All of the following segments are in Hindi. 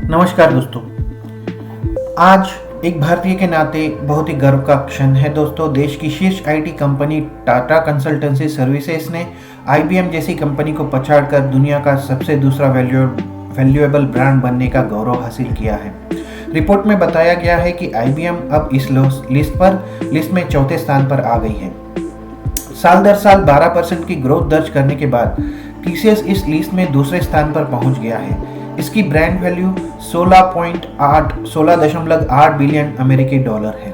नमस्कार दोस्तों। आज एक भारतीय के नाते बहुत ही गर्व का क्षण है दोस्तों। देश की शीर्ष IT company Tata consultancy services ने आईबीएम जैसी कंपनी को पछाड़कर दुनिया का सबसे दूसरा वैल्यूएबल ब्रांड बनने का गौरव हासिल किया है। रिपोर्ट में बताया गया है कि आईबीएम अब इस लिस्ट में चौथे स्थान पर आ गई है। साल दर साल 12% की ग्रोथ दर्ज करने के बाद टीसीएस इस लिस्ट में दूसरे स्थान पर पहुंच गया है। इसकी ब्रांड वैल्यू 16.8 बिलियन अमेरिकी डॉलर है।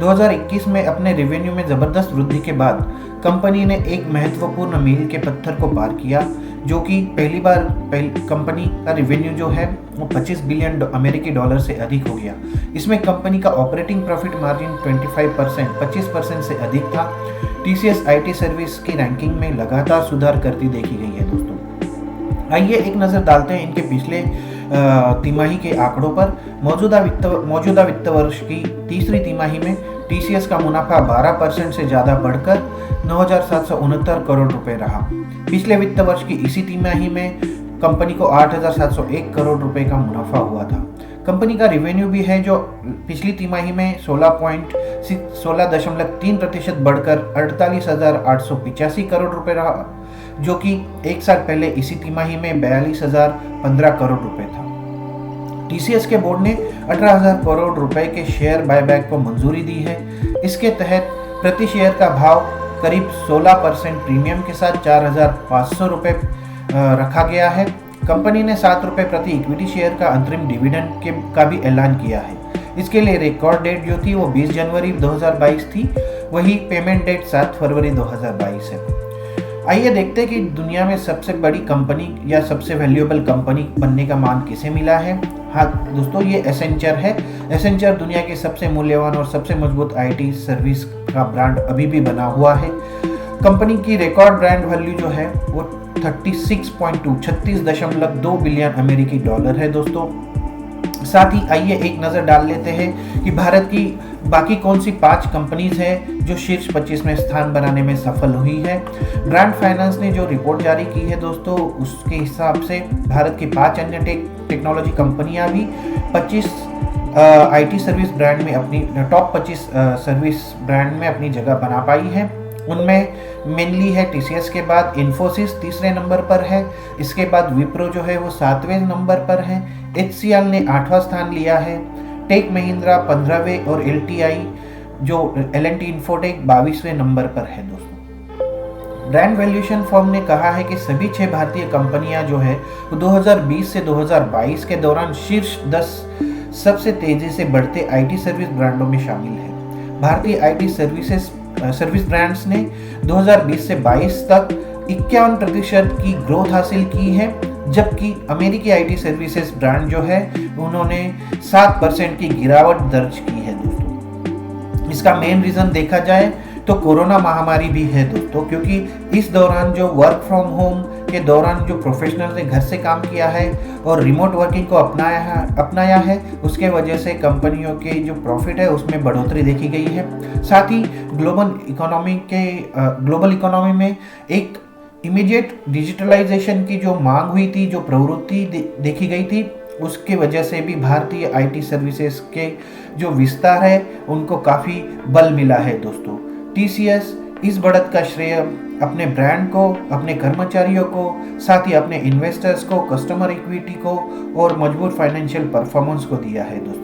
2021 में अपने रेवेन्यू में जबरदस्त वृद्धि के बाद कंपनी ने एक महत्वपूर्ण मील के पत्थर को पार किया, जो कि पहली बार कंपनी का रेवेन्यू जो है वो 25 बिलियन अमेरिकी डॉलर से अधिक हो गया। इसमें कंपनी का ऑपरेटिंग प्रॉफिट मार्जिन 25% से अधिक था। टीसीएस आईटी सर्विस की रैंकिंग में लगातार सुधार करती देखी गई है दोस्तों। आइए एक नज़र डालते हैं इनके पिछले तिमाही के आंकड़ों पर। मौजूदा वित्त वर्ष की तीसरी तिमाही में टीसीएस का मुनाफा 12% से ज़्यादा बढ़कर 9,769 करोड़ रुपए रहा। पिछले वित्त वर्ष की इसी तिमाही में कंपनी को 8,701 करोड़ रुपए का मुनाफा हुआ था। कंपनी का रिवेन्यू भी है जो पिछली तिमाही में 16.3% बढ़कर 48,885 करोड़ रुपए रहा, जो कि एक साल पहले इसी तिमाही में 42,015 करोड़ रुपए था। टीसीएस के बोर्ड ने 18,000 करोड़ रुपए के शेयर बायबैक को मंजूरी दी है। इसके तहत प्रति शेयर का भाव करीब 16% प्रीमियम के साथ 4,500 रुपए रखा गया है। कंपनी ने 7 रुपए प्रति इक्विटी शेयर का अंतरिम डिविडेंड का भी ऐलान किया है। इसके लिए रिकॉर्ड डेट जो थी वो 20 जनवरी 2022 थी, वही पेमेंट डेट 7 फरवरी 2022 है। आइए देखते हैं कि दुनिया में सबसे बड़ी कंपनी या सबसे वैल्यूएबल कंपनी बनने का मान किसे मिला है। हाँ दोस्तों, ये एसेंचर है। एसेंचर दुनिया की सबसे मूल्यवान और सबसे मजबूत आईटी सर्विस का ब्रांड अभी भी बना हुआ है। कंपनी की रिकॉर्ड ब्रांड वैल्यू जो है वो 36.2 बिलियन अमेरिकी डॉलर है दोस्तों। साथ ही आइए एक नज़र डाल लेते हैं कि भारत की बाकी कौन सी 5 कंपनीज हैं जो शीर्ष 25 में स्थान बनाने में सफल हुई है। ब्रांड फाइनेंस ने जो रिपोर्ट जारी की है दोस्तों, उसके हिसाब से भारत की 5 अन्य टेक्नोलॉजी कंपनियां भी 25 आईटी सर्विस ब्रांड में अपनी टॉप 25 सर्विस ब्रांड में अपनी जगह बना पाई है। उनमें मेनली है टीसीएस के बाद इन्फोसिस तीसरे नंबर पर है। इसके बाद विप्रो जो है वो 7वें नंबर पर है। एचसीएल ने 8वां स्थान लिया है। टेक महिंद्रा 15वें और एलटीआई जो एल&टी इन्फोटेक 22वें नंबर पर है दोस्तों। ब्रांड वैल्यूएशन फर्म ने कहा है कि सभी 6 भारतीय कंपनियां जो है वो 2020 से 2022 के दौरान शीर्ष 10 सबसे तेजी से बढ़ते आईटी सर्विस ब्रांडों में शामिल है। भारतीय आईटी सर्विस ब्रांड्स ने 2020 से 22 तक 51% की ग्रोथ हासिल की है, जबकि अमेरिकी आईटी सर्विसेज ब्रांड जो है उन्होंने 7% की गिरावट दर्ज की है दोस्तों। इसका मेन रीजन देखा जाए तो कोरोना महामारी भी है दोस्तों, क्योंकि इस दौरान जो वर्क फ्रॉम होम के दौरान जो प्रोफेशनल ने घर से काम किया है और रिमोट वर्किंग को अपनाया है, उसके वजह से कंपनियों के जो प्रॉफिट है उसमें बढ़ोतरी देखी गई है। साथ ही ग्लोबल इकोनॉमी में एक इमीडिएट डिजिटलाइजेशन की जो मांग हुई थी, जो प्रवृत्ति देखी गई थी, उसके वजह से भी भारतीय आईटी सर्विसेज के जो विस्तार है उनको काफ़ी बल मिला है दोस्तों। टीसीएस इस बढ़त का श्रेय अपने ब्रांड को, अपने कर्मचारियों को, साथ ही अपने इन्वेस्टर्स को, कस्टमर इक्विटी को और मजबूत फाइनेंशियल परफॉर्मेंस को दिया है दोस्तों।